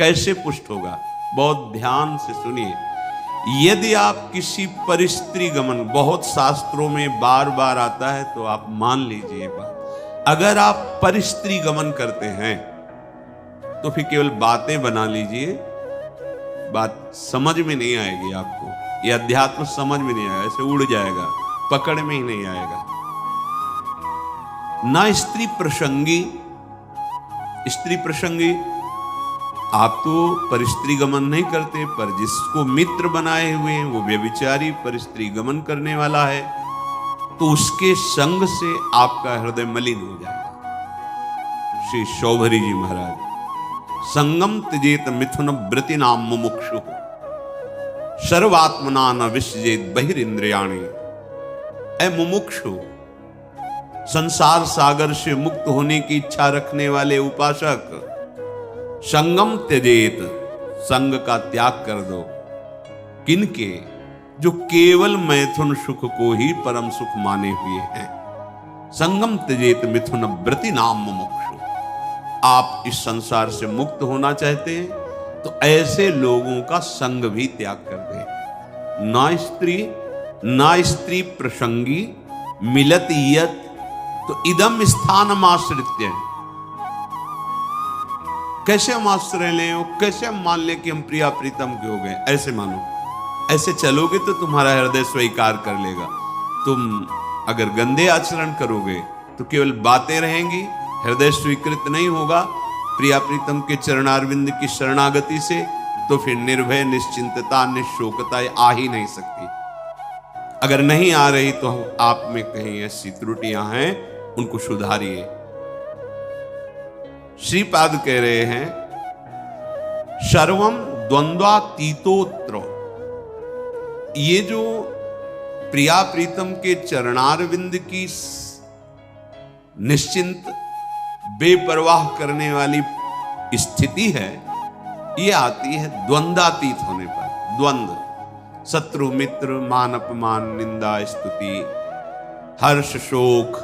कैसे पुष्ट होगा? बहुत ध्यान से सुनिए। यदि आप किसी परिस्त्री गमन, बहुत शास्त्रों में बार बार आता है तो आप मान लीजिए बात, अगर आप परिस्त्री गमन करते हैं तो फिर केवल बातें बना लीजिए, बात समझ में नहीं आएगी आपको, ये अध्यात्म समझ में नहीं आएगा, ऐसे उड़ जाएगा, पकड़ में ही नहीं आएगा। ना स्त्री प्रसंगी, स्त्री प्रसंगी आप तो परिस्त्री गमन नहीं करते, पर जिसको मित्र बनाए हुए हैं वो व्यभिचारी परिस्त्री गमन करने वाला है, तो उसके संग से आपका हृदय मलिन हो जाएगा। श्री शौभरी जी महाराज, संगम त्यजेत मिथुन व्रति नाम मुमुक्षु सर्वात्मना न विसजेत बहिरिंद्रियाणि। ऐ मुमुक्षु, संसार सागर से मुक्त होने की इच्छा रखने वाले उपासक, संगम त्यजेत, संग का त्याग कर दो। किनके? जो केवल मैथुन सुख को ही परम सुख माने हुए हैं। संगम त्यजेत मिथुन व्रति नाम मुमुक्षु। आप इस संसार से मुक्त होना चाहते हैं तो ऐसे लोगों का संग भी त्याग कर दे। ना स्त्री प्रसंगी मिलत यत, तो इदम स्थानम आश्रित्य। कैसे हम आश्रय लें, कैसे हम मान लें कि हम प्रिया प्रीतम के हो गए? ऐसे मानो, ऐसे चलोगे तो तुम्हारा हृदय स्वीकार कर लेगा। तुम अगर गंदे आचरण करोगे तो केवल बातें रहेंगी, हृदय स्वीकृत नहीं होगा प्रिया प्रीतम के चरणारविंद की शरणागति से, तो फिर निर्भय, निश्चिंतता, निशोकता आ ही नहीं सकती। अगर नहीं आ रही तो आप में कहीं ऐसी त्रुटियां हैं, उनको सुधारिए। श्रीपाद कह रहे हैं, सर्वम द्वंद्वातीतोत्र। ये जो प्रिया प्रीतम के चरणारविंद की निश्चिंत बेपरवाह करने वाली स्थिति है, ये आती है द्वंद्वातीत होने पर। द्वंद्व, शत्रु मित्र, मान अपमान, निंदा स्तुति, हर्ष शोक,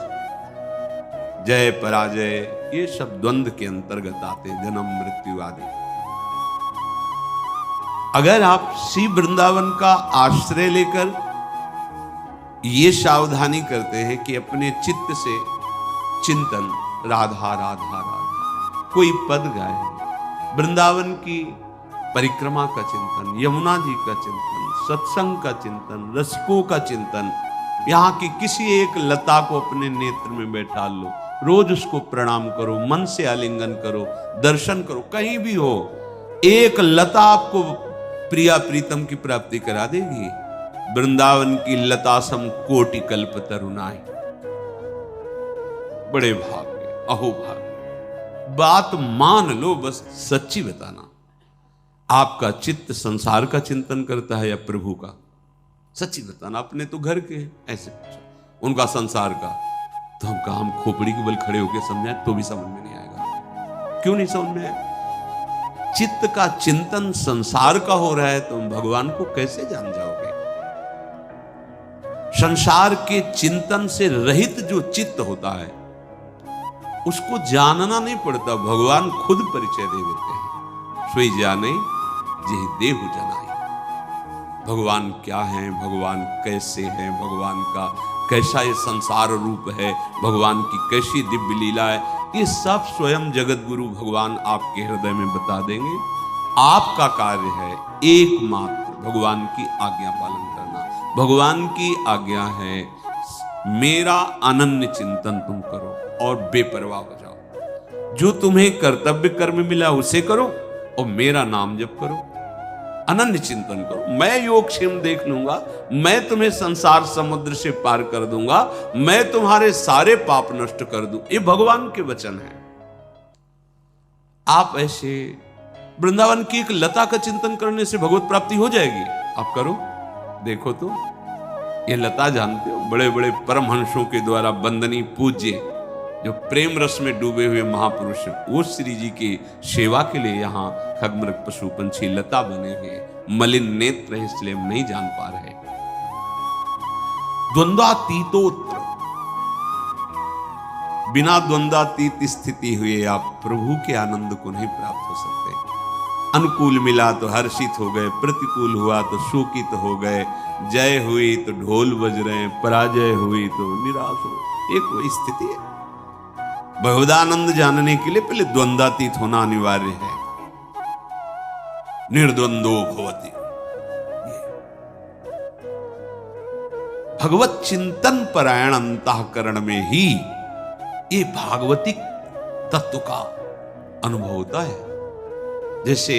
जय पराजय, ये सब द्वंद्व के अंतर्गत आते हैं, जन्म मृत्यु आदि। अगर आप श्री वृंदावन का आश्रय लेकर ये सावधानी करते हैं कि अपने चित्त से चिंतन राधा राधा राधा, कोई पद गाए, वृंदावन की परिक्रमा का चिंतन, यमुना जी का चिंतन, सत्संग का चिंतन, रसिकों का चिंतन, यहाँ की किसी एक लता को अपने नेत्र में बैठा लो, रोज उसको प्रणाम करो, मन से आलिंगन करो, दर्शन करो, कहीं भी हो, एक लता आपको प्रिया प्रीतम की प्राप्ति करा देगी। वृंदावन की लता सम कोटि कल्प तरुणाई। बड़े भाग्य, अहो भाग्य। बात मान लो, बस सच्ची बताना, आपका चित्त संसार का चिंतन करता है या प्रभु का? सच्ची बताना। अपने तो घर के हैं, ऐसे उनका संसार का, तो हम कहा हम खोपड़ी के बल खड़े होकर समझाएं तो भी समझ में नहीं आएगा। क्यों नहीं समझ में आएगा? चित्त का चिंतन संसार का हो रहा है, तुम भगवान को कैसे जान जाओगे? संसार के चिंतन से रहित जो चित्त होता है उसको जानना नहीं पड़ता, भगवान खुद परिचय दे देते हैं। सोई जाने जे देहु जनाई। भगवान क्या है, भगवान कैसे हैं, भगवान का कैसा ये संसार रूप है, भगवान की कैसी दिव्य लीला है, ये सब स्वयं जगत गुरु भगवान आपके हृदय में बता देंगे। आपका कार्य है एकमात्र भगवान की आज्ञा पालन करना। भगवान की आज्ञा है मेरा अनन्य चिंतन तुम करो और बेपरवाह हो जाओ। जो तुम्हें कर्तव्य कर्म मिला उसे करो और मेरा नाम जप करो, अनन्य चिंतन करो। मैं योगक्षेम देख लूंगा, मैं तुम्हें संसार समुद्र से पार कर दूंगा, मैं तुम्हारे सारे पाप नष्ट कर दूं। ये भगवान के वचन है। आप ऐसे वृंदावन की एक लता का चिंतन करने से भगवत प्राप्ति हो जाएगी। आप करो, देखो तो। ये लता जानते हो, बड़े बड़े परमहंसों के द्वारा वंदनीय पूज्य, जो प्रेम रस में डूबे हुए महापुरुष, वो श्री जी की सेवा के लिए यहाँ खगमृग पशु पंछी लता बने हुए, मलिन नेत्र है इसलिए हम नहीं जान पा रहे। द्वंद्वातीतोत्र, बिना द्वंद्वातीत स्थिति हुए आप प्रभु के आनंद को नहीं प्राप्त हो सकते। अनुकूल मिला तो हर्षित हो गए, प्रतिकूल हुआ तो शोकित हो गए, जय हुई तो ढोल बज रहे हैं, पराजय हुई तो निराश हो। एक वही स्थिति है। भगवदानंद जानने के लिए पहले द्वंद्वातीत होना अनिवार्य है। निर्द्वंदो भवति। भगवत चिंतन परायण अंतःकरण में ही ये भागवतिक तत्व का अनुभव होता है। जैसे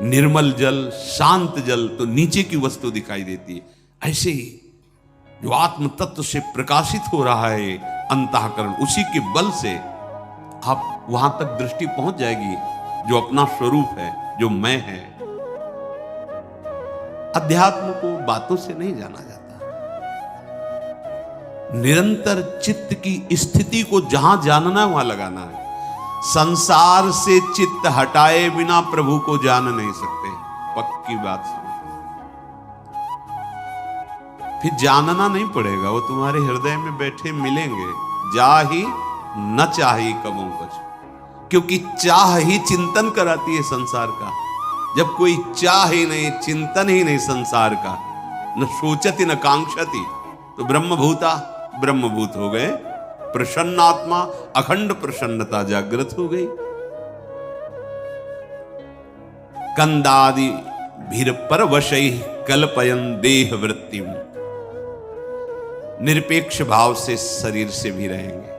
निर्मल जल, शांत जल तो नीचे की वस्तु दिखाई देती है, ऐसे ही जो आत्म तत्व से प्रकाशित हो रहा है अंतःकरण, उसी के बल से आप वहां तक दृष्टि पहुंच जाएगी जो अपना स्वरूप है, जो मैं है। अध्यात्म को बातों से नहीं जाना जाता। निरंतर चित्त की स्थिति को जहां जानना है वहां लगाना है। संसार से चित्त हटाए बिना प्रभु को जान नहीं सकते, पक्की बात समझ। फिर जानना नहीं पड़ेगा, वो तुम्हारे हृदय में बैठे मिलेंगे। जा ही न चाही कबों कछ, क्योंकि चाह ही चिंतन कराती है संसार का। जब कोई चाह ही नहीं, चिंतन ही नहीं संसार का, न सोचती न कांक्षती, तो ब्रह्मभूत हो गए। प्रसन्न आत्मा, अखंड प्रसन्नता जागृत हो गई। कंदादि भीर परवशै कल्पयन देह वृत्ति, निरपेक्ष भाव से शरीर से भी रहेंगे,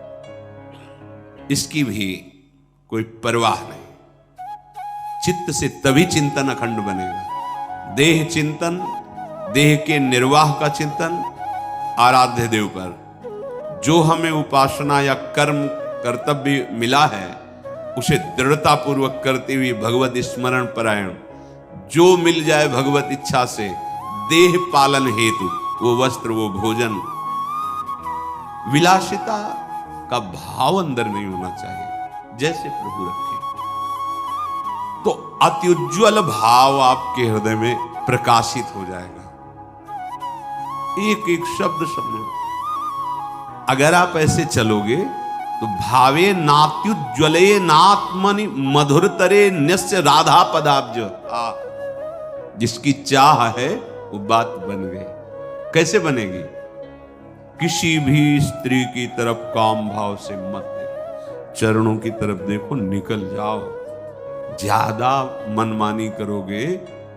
इसकी भी कोई परवाह नहीं। चित्त से तभी चिंतन अखंड बनेगा। देह चिंतन, देह के निर्वाह का चिंतन आराध्य देव पर, जो हमें उपासना या कर्म कर्तव्य मिला है उसे दृढ़ता पूर्वक करते हुए भगवत स्मरण परायण, जो मिल जाए भगवत इच्छा से देह पालन हेतु, वो वस्त्र, वो भोजन, विलासिता का भाव अंदर नहीं होना चाहिए। जैसे प्रभु रखे तो अत्युज्वल भाव आपके हृदय में प्रकाशित हो जाएगा। एक एक शब्द समझो। अगर आप ऐसे चलोगे तो भावे नात्युज्वले नात्मनि मधुरतरे न्यस्य राधा पदाब्ज, जिसकी चाह है वो बात बन गई। कैसे बनेगी? किसी भी स्त्री की तरफ काम भाव से मत देखो, चरणों की तरफ देखो, निकल जाओ। ज्यादा मनमानी करोगे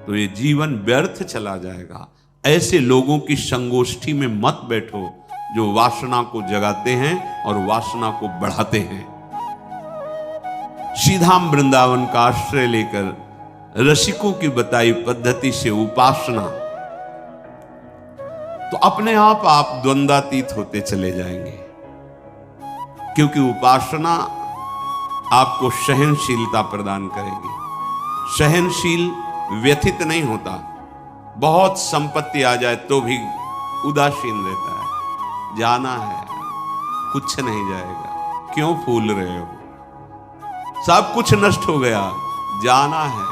तो ये जीवन व्यर्थ चला जाएगा। ऐसे लोगों की संगोष्ठी में मत बैठो जो वासना को जगाते हैं और वासना को बढ़ाते हैं। सीधाम वृंदावन का आश्रय लेकर रसिकों की बताई पद्धति से उपासना, तो अपने आप द्वंद्वातीत होते चले जाएंगे। क्योंकि उपासना आपको सहनशीलता प्रदान करेगी। सहनशील व्यथित नहीं होता, बहुत संपत्ति आ जाए तो भी उदासीन रहता है। जाना है, कुछ नहीं जाएगा, क्यों फूल रहे हो? सब कुछ नष्ट हो गया, जाना है,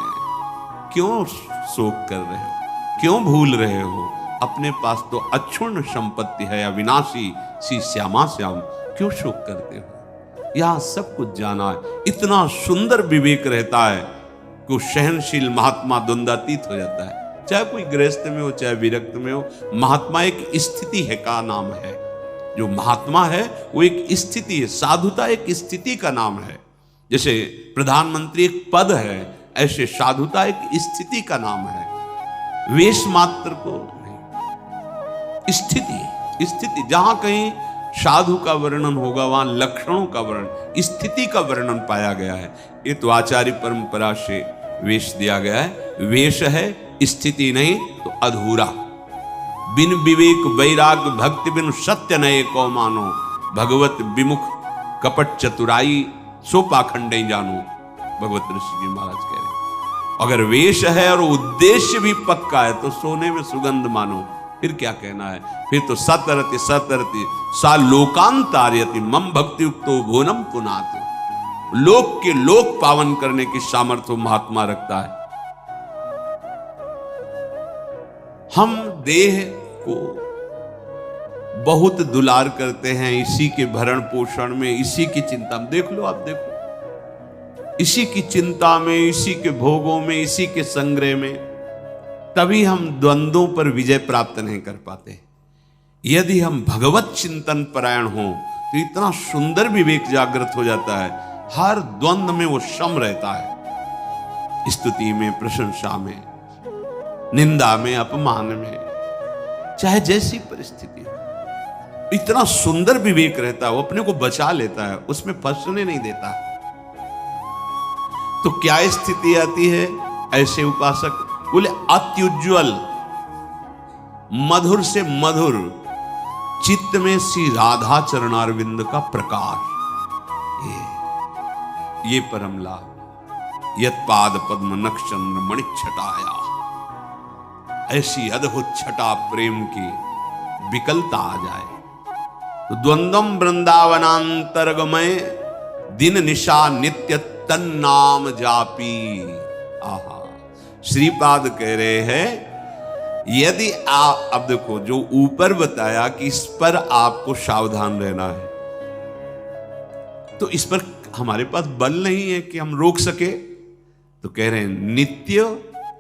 क्यों शोक कर रहे हो, क्यों भूल रहे हो? अपने पास तो अक्षुण्ण संपत्ति है, अविनाशी सी श्यामा श्याम, क्यों शोक करते हो? यहां सब कुछ जाना है। इतना सुंदर विवेक रहता है कि सहनशील महात्मा द्वंद्वातीत हो जाता है। चाहे कोई गृहस्थ में हो, चाहे विरक्त में हो, महात्मा एक स्थिति है का नाम है। जो महात्मा है वो एक स्थिति है, साधुता एक स्थिति का नाम है। जैसे प्रधानमंत्री एक पद है, ऐसे साधुता एक स्थिति का नाम है। वेश मात्र को नहीं, स्थिति। जहां कहीं साधु का वर्णन होगा वहां लक्षणों का वर्णन, स्थिति का वर्णन पाया गया है। ये तो आचार्य परंपरा से वेश दिया गया है। वेश है, स्थिति नहीं तो अधूरा। बिन विवेक वैराग भक्ति बिन सत्य नये को मानो, भगवत विमुख कपट चतुराई सो पाखंडे जानो, भगवत ऋषि जी महाराज कह रहे। अगर वेश है और उद्देश्य भी पक्का है तो सोने में सुगंध मानो। फिर क्या कहना है? फिर तो सतरति सा लोकांतार्यति मम भक्ति युक्तो भुवनम पुनात। लोक के लोक पावन करने की सामर्थ्य महात्मा रखता है। हम देह को बहुत दुलार करते हैं, इसी के भरण पोषण में, इसी की चिंता में। देख लो, आप देखो, इसी की चिंता में, इसी के भोगों में, इसी के संग्रह में, तभी हम द्वंद्वों पर विजय प्राप्त नहीं कर पाते। यदि हम भगवत चिंतन परायण हों तो इतना सुंदर विवेक जागृत हो जाता है, हर द्वंद्व में वो सम रहता है। स्तुति में, प्रशंसा में, निंदा में, अपमान में, चाहे जैसी परिस्थिति हो, इतना सुंदर विवेक रहता है, वो अपने को बचा लेता है, उसमें फंसने नहीं देता। तो क्या स्थिति आती है ऐसे उपासक? बोले अत्युज्वल, मधुर से मधुर चित्त में श्री राधा चरणारविंद का प्रकाश, ये परम लाभ। यत पाद पद्म नक्षत्र मणि छटाया, ऐसी अद्भुत छटा प्रेम की विकलता आ जाए तो द्वंद्वम वृंदावनांतरगमय दिन निशा नित्य तन्नाम जापी। आहा, श्रीपाद कह रहे हैं यदि आप, अब देखो जो ऊपर बताया कि इस पर आपको सावधान रहना है, तो इस पर हमारे पास बल नहीं है कि हम रोक सके, तो कह रहे हैं नित्य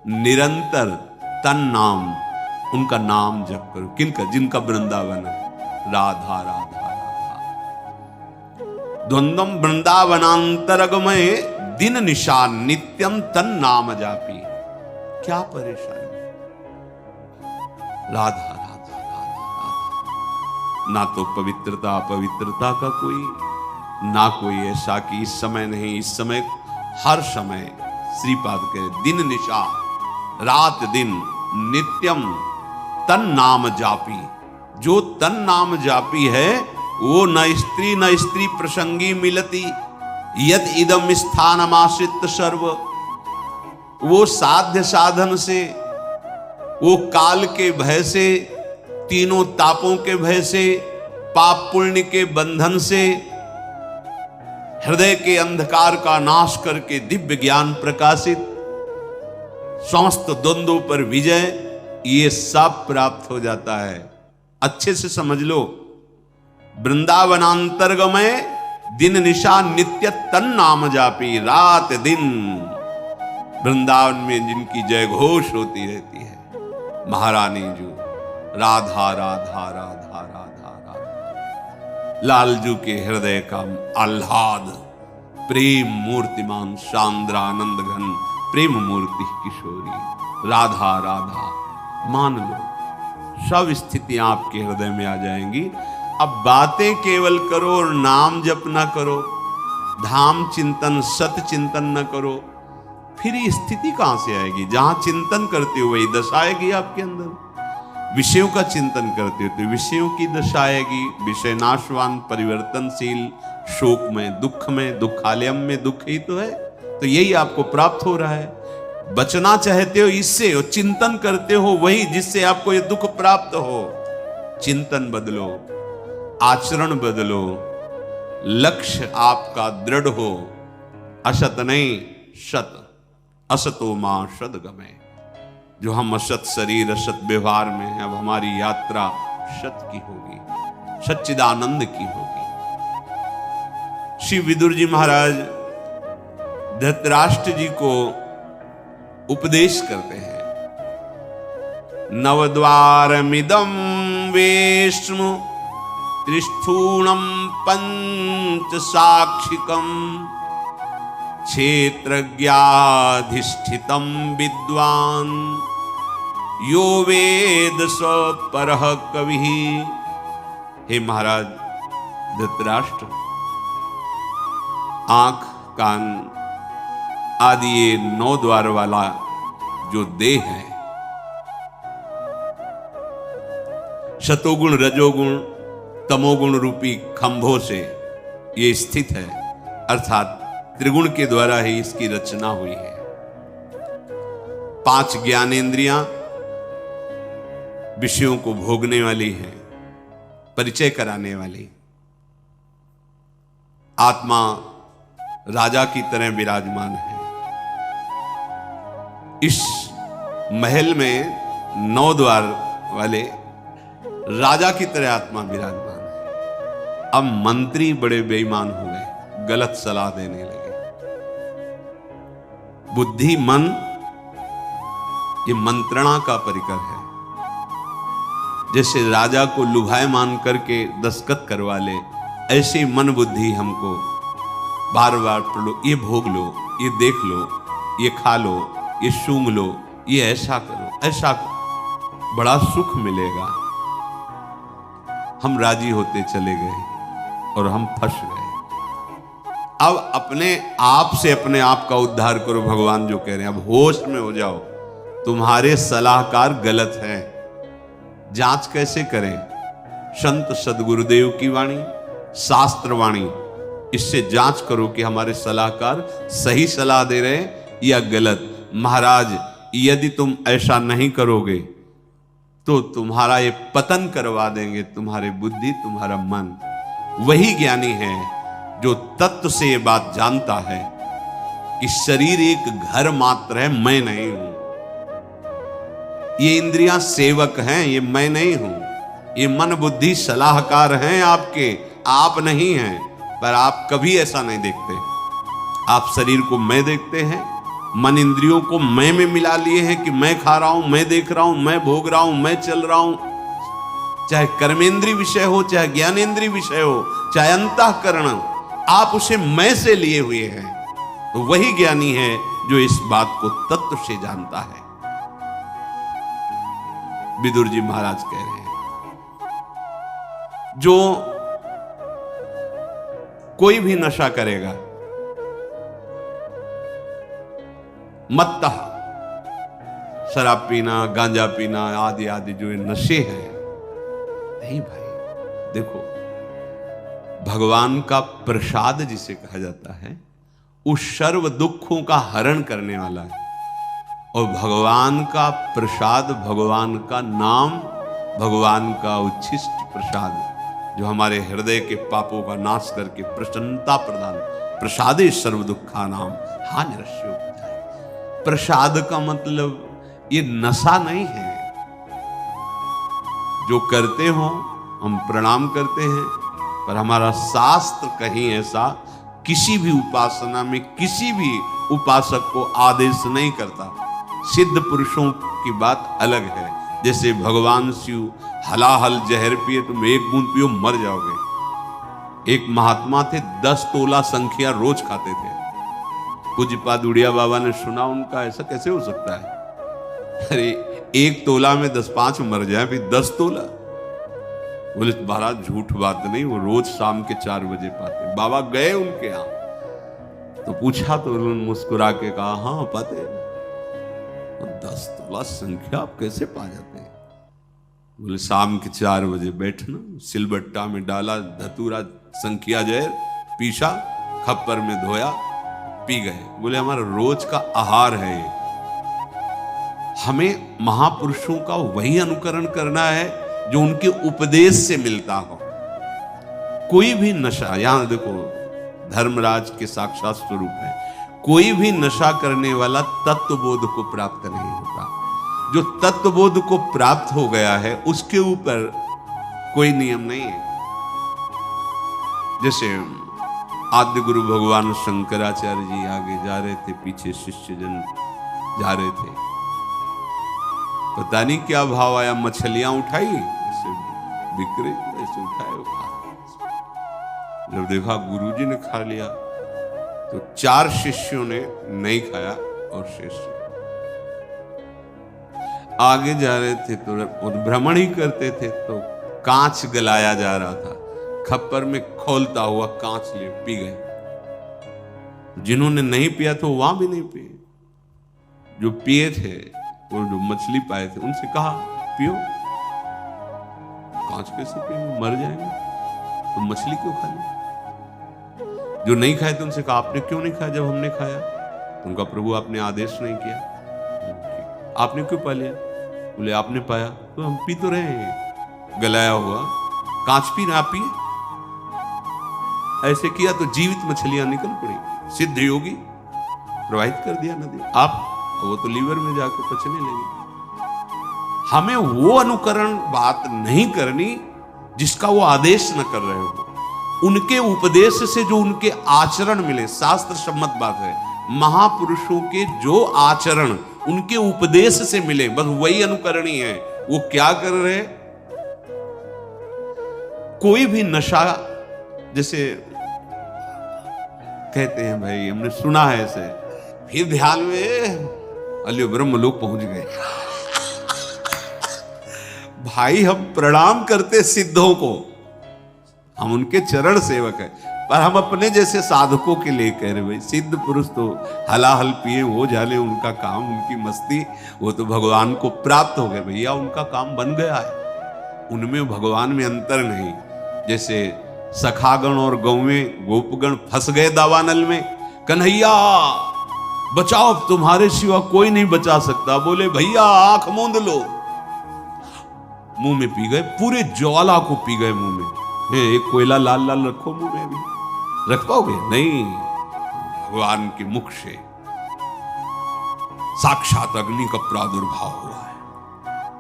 निरंतर तन नाम, उनका नाम जप करो। किनका? जिनका वृंदावन है, राधा राधा राधा। द्वंद्वम वृंदावनांतरगमय दिन निशा नित्यम तन नाम जापी। क्या परेशानी? राधा राधा राधा राधा। ना तो पवित्रता अपवित्रता का कोई, ना कोई ऐसा कि इस समय नहीं, इस समय हर समय श्रीपाद के दिन निशा, रात दिन, नित्यम तन नाम जापी। जो तन नाम जापी है वो न स्त्री प्रसंगी मिलती, यद इदम स्थानमाश्रित सर्व। वो साध्य साधन से, वो काल के भय से, तीनों तापों के भय से, पाप पुण्य के बंधन से, हृदय के अंधकार का नाश करके दिव्य ज्ञान प्रकाशित, समस्त द्वंद्वों पर विजय, ये सब प्राप्त हो जाता है। अच्छे से समझ लो, वृंदावनांतरगमय दिन निशा नित्य तन नाम जापी। रात दिन वृंदावन में जिनकी जय घोष होती रहती है, महारानी जो राधा राधा राधा राधा राधा। लालजू के हृदय का आह्लाद, प्रेम मूर्तिमान सांद्रानंद घन प्रेम मूर्ति किशोरी, राधा राधा। मान लो सब स्थितियां आपके हृदय में आ जाएंगी। अब बातें केवल करो और नाम जप ना करो, धाम चिंतन सत चिंतन न करो, फिर ये स्थिति कहां से आएगी? जहां चिंतन करते हो वही दशा आएगी आपके अंदर। विषयों का चिंतन करते हो तो विषयों की दशा आएगी। विषय नाशवान, परिवर्तनशील, शोक में, दुख में, दुखालयम में दुख ही तो है। तो यही आपको प्राप्त हो रहा है। बचना चाहते हो इससे, और चिंतन करते हो वही जिससे आपको ये दुख प्राप्त हो। चिंतन बदलो, आचरण बदलो, लक्ष्य आपका दृढ़ हो। असत नहीं सत, असतो मां सद्गमय। जो हम असत शरीर, असत व्यवहार में हैं, अब हमारी यात्रा सत की होगी, सच्चिदानंद की होगी। श्री विदुर जी महाराज धृतराष्ट्र जी को उपदेश करते हैं। नवद्वारमिदं वेश्म त्रिस्थूणं पंच साक्षिकं क्षेत्रज्ञाधिष्ठितं विद्वान् यो वेद स परः कविः। हे महाराज धृतराष्ट्र, आंख, कान आदि ये 9 द्वार वाला जो देह है, शतोगुण, रजोगुण, तमोगुण रूपी खंभों से ये स्थित है, अर्थात त्रिगुण के द्वारा ही इसकी रचना हुई है। 5 ज्ञानेंद्रियां विषयों को भोगने वाली है, परिचय कराने वाली। आत्मा राजा की तरह विराजमान है। इस महल में 9 द्वार वाले राजा की तरह आत्मा विराजमान है। अब मंत्री बड़े बेईमान हो गए, गलत सलाह देने लगे। बुद्धि मन ये मंत्रणा का परिकर है। जैसे राजा को लुभायमान करके दस्तखत करवा ले, ऐसे मन बुद्धि हमको बार बार लो, ये भोग लो, ये देख लो, ये खा लो, ये सूंघ लो, ये ऐसा करो, ऐसा करो, बड़ा सुख मिलेगा। हम राजी होते चले गए और हम फंस गए। अब अपने आप से अपने आप का उद्धार करो, भगवान जो कह रहे हैं। अब होश में हो जाओ, तुम्हारे सलाहकार गलत हैं। जांच कैसे करें? संत सदगुरुदेव की वाणी, शास्त्र वाणी, इससे जांच करो कि हमारे सलाहकार सही सलाह दे रहे हैं या गलत। महाराज, यदि तुम ऐसा नहीं करोगे तो तुम्हारा ये पतन करवा देंगे, तुम्हारी बुद्धि, तुम्हारा मन। वही ज्ञानी है जो तत्व से ये बात जानता है कि शरीर एक घर मात्र है, मैं नहीं हूं। ये इंद्रियां सेवक हैं, ये मैं नहीं हूं। ये मन बुद्धि सलाहकार हैं आपके, आप नहीं हैं। पर आप कभी ऐसा नहीं देखते। आप शरीर को मैं देखते हैं, मन इंद्रियों को मैं में मिला लिए हैं कि मैं खा रहा हूं, मैं देख रहा हूं, मैं भोग रहा हूं, मैं चल रहा हूं। चाहे कर्मेंद्रीय विषय हो, चाहे ज्ञानेंद्रीय विषय हो, चाहे अंतःकरण, आप उसे मैं से लिए हुए हैं। तो वही ज्ञानी है जो इस बात को तत्व से जानता है। विदुर जी महाराज कह रहे हैं, जो कोई भी नशा करेगा, मत्तः, शराब पीना, गांजा पीना आदि आदि जो ये नशे हैं, नहीं भाई। देखो, भगवान का प्रसाद जिसे कहा जाता है, उस सर्व दुखों का हरण करने वाला है। और भगवान का प्रसाद, भगवान का नाम, भगवान का उच्छिष्ट प्रसाद, जो हमारे हृदय के पापों का नाश करके प्रसन्नता प्रदान, प्रसादे सर्व दुखा नाम हा निरस्यो। प्रसाद का मतलब ये नशा नहीं है। जो करते हो हम प्रणाम करते हैं, पर हमारा शास्त्र कहीं ऐसा किसी भी उपासना में किसी भी उपासक को आदेश नहीं करता। सिद्ध पुरुषों की बात अलग है। जैसे भगवान शिव हलाहल जहर पिए, तुम एक बूंद पियो मर जाओगे। एक महात्मा थे, 10 तोला संख्या रोज खाते थे। पूज्यपाद उड़िया बाबा ने सुना उनका, ऐसा कैसे हो सकता है? अरे 1 तोला में 10-5 मर जाए, फिर 10 तोला। बोले महाराज झूठ बात नहीं, वो रोज शाम के 4 बजे पाते। बाबा गए उनके यहां तो पूछा, तो उन्होंने मुस्कुरा के कहा, हाँ पाते। 10 तोला संख्या आप कैसे पा जाते हैं? बोले शाम के 4 बजे बैठना, सिलबट्टा में डाला धतूरा संख्या जहर, पीसा, खप्पर में धोया, पी गए। बोले हमारा रोज का आहार है ये। हमें महापुरुषों का वही अनुकरण करना है जो उनके उपदेश से मिलता हो। कोई भी नशा, यहां देखो धर्मराज के साक्षात स्वरूप है, कोई भी नशा करने वाला तत्वबोध को प्राप्त नहीं होता। जो तत्वबोध को प्राप्त हो गया है उसके ऊपर कोई नियम नहीं है। जैसे आद्य गुरु भगवान शंकराचार्य जी आगे जा रहे थे, पीछे शिष्यजन जा रहे थे। पता नहीं क्या भाव आया, मछलियां उठाई, ऐसे बिक रही, ऐसे उठाए, जब देखा गुरुजी ने खा लिया तो 4 शिष्यों ने नहीं खाया और शेष आगे जा रहे थे तो भ्रमण ही करते थे, तो कांच गलाया जा रहा था, खप्पर में खोलता हुआ कांच ले पी गए। जिन्होंने नहीं पिया तो वहां भी नहीं पिए, जो पिए थे वो जो मछली पाए थे उनसे कहा पियो। कांच कैसे पिएंगे, मर जाएंगे, तो मछली क्यों खा ली? जो नहीं खाए थे उनसे कहा आपने क्यों नहीं खाया जब हमने खाया? तो उनका प्रभु आपने आदेश नहीं किया। आपने क्यों पा लिया? बोले आपने पाया तो हम पी तो रहे हैं, गलाया हुआ कांच पी ना पिए। ऐसे किया तो जीवित मछलियां निकल पड़ी, सिद्ध योगी प्रवाहित कर दिया नदी। आप वो तो लीवर में जाकर पचने लगी। हमें वो अनुकरण बात नहीं करनी जिसका वो आदेश न कर रहे हो। उनके उपदेश से जो उनके आचरण मिले, शास्त्र सम्मत बात है, महापुरुषों के जो आचरण उनके उपदेश से मिले, बस वही अनुकरणीय है। वो क्या कर रहे हैं? कोई भी नशा, जैसे कहते हैं भाई, हमने सुना है ऐसे, फिर ध्यान में अलियो ब्रह्मलोक पहुंच गए। भाई हम प्रणाम करते सिद्धों को, हम उनके चरण सेवक हैं, पर हम अपने जैसे साधकों के लिए कह रहे भाई सिद्ध पुरुष तो हलाहल पिए हो जाने, उनका काम, उनकी मस्ती, वो तो भगवान को प्राप्त हो गए। भैया उनका काम बन गया है, उनमें भगवान में अंतर नहीं। जैसे सखागण और गौवें गोपगण फंस गए दावानल में, कन्हैया बचाओ, तुम्हारे सिवा कोई नहीं बचा सकता। बोले भैया आंख मूंद लो, मुंह में पी गए, पूरे ज्वाला को पी गए मुंह में। एक कोयला लाल लाल रखो मुंह में, भी रख पाओगे? नहीं, भगवान के मुख से साक्षात अग्नि का प्रादुर्भाव हुआ है।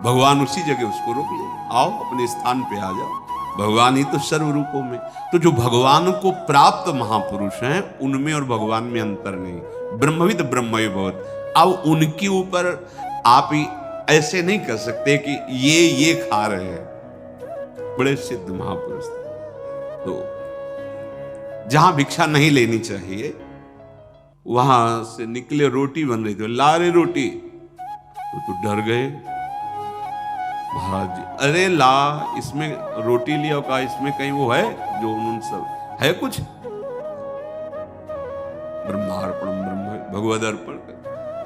भगवान उसी जगह उसको रोक ले, आओ अपने स्थान पे आ जाओ, भगवान ही तो सर्व रूपों में। तो जो भगवान को प्राप्त महापुरुष हैं उनमें और भगवान में अंतर नहीं। ब्रह्मविद ब्रह्मयो भवत्। अब उनके ऊपर आप ही ऐसे नहीं कर सकते कि ये खा रहे हैं, बड़े सिद्ध महापुरुष थे। तो जहां भिक्षा नहीं लेनी चाहिए वहां से निकले, रोटी बन रही थी, ला रहे रोटी, तो डर गए महाराज जी। अरे ला, इसमें रोटी लिया, कहा इसमें कहीं वो है जो उन्होंने सब है कुछ? ब्रह्मार्पणम ब्रह्म भगवद अर्पण।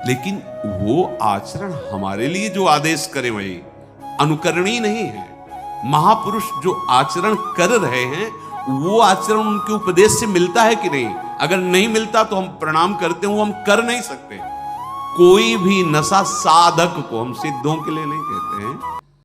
लेकिन वो आचरण हमारे लिए जो आदेश करे वही अनुकरणीय नहीं है। महापुरुष जो आचरण कर रहे हैं वो आचरण उनके उपदेश से मिलता है कि नहीं? अगर नहीं मिलता तो हम प्रणाम करते हैं, वो हम कर नहीं सकते। कोई भी नशा साधक को, हम सिद्धों के लिए नहीं कहते हैं,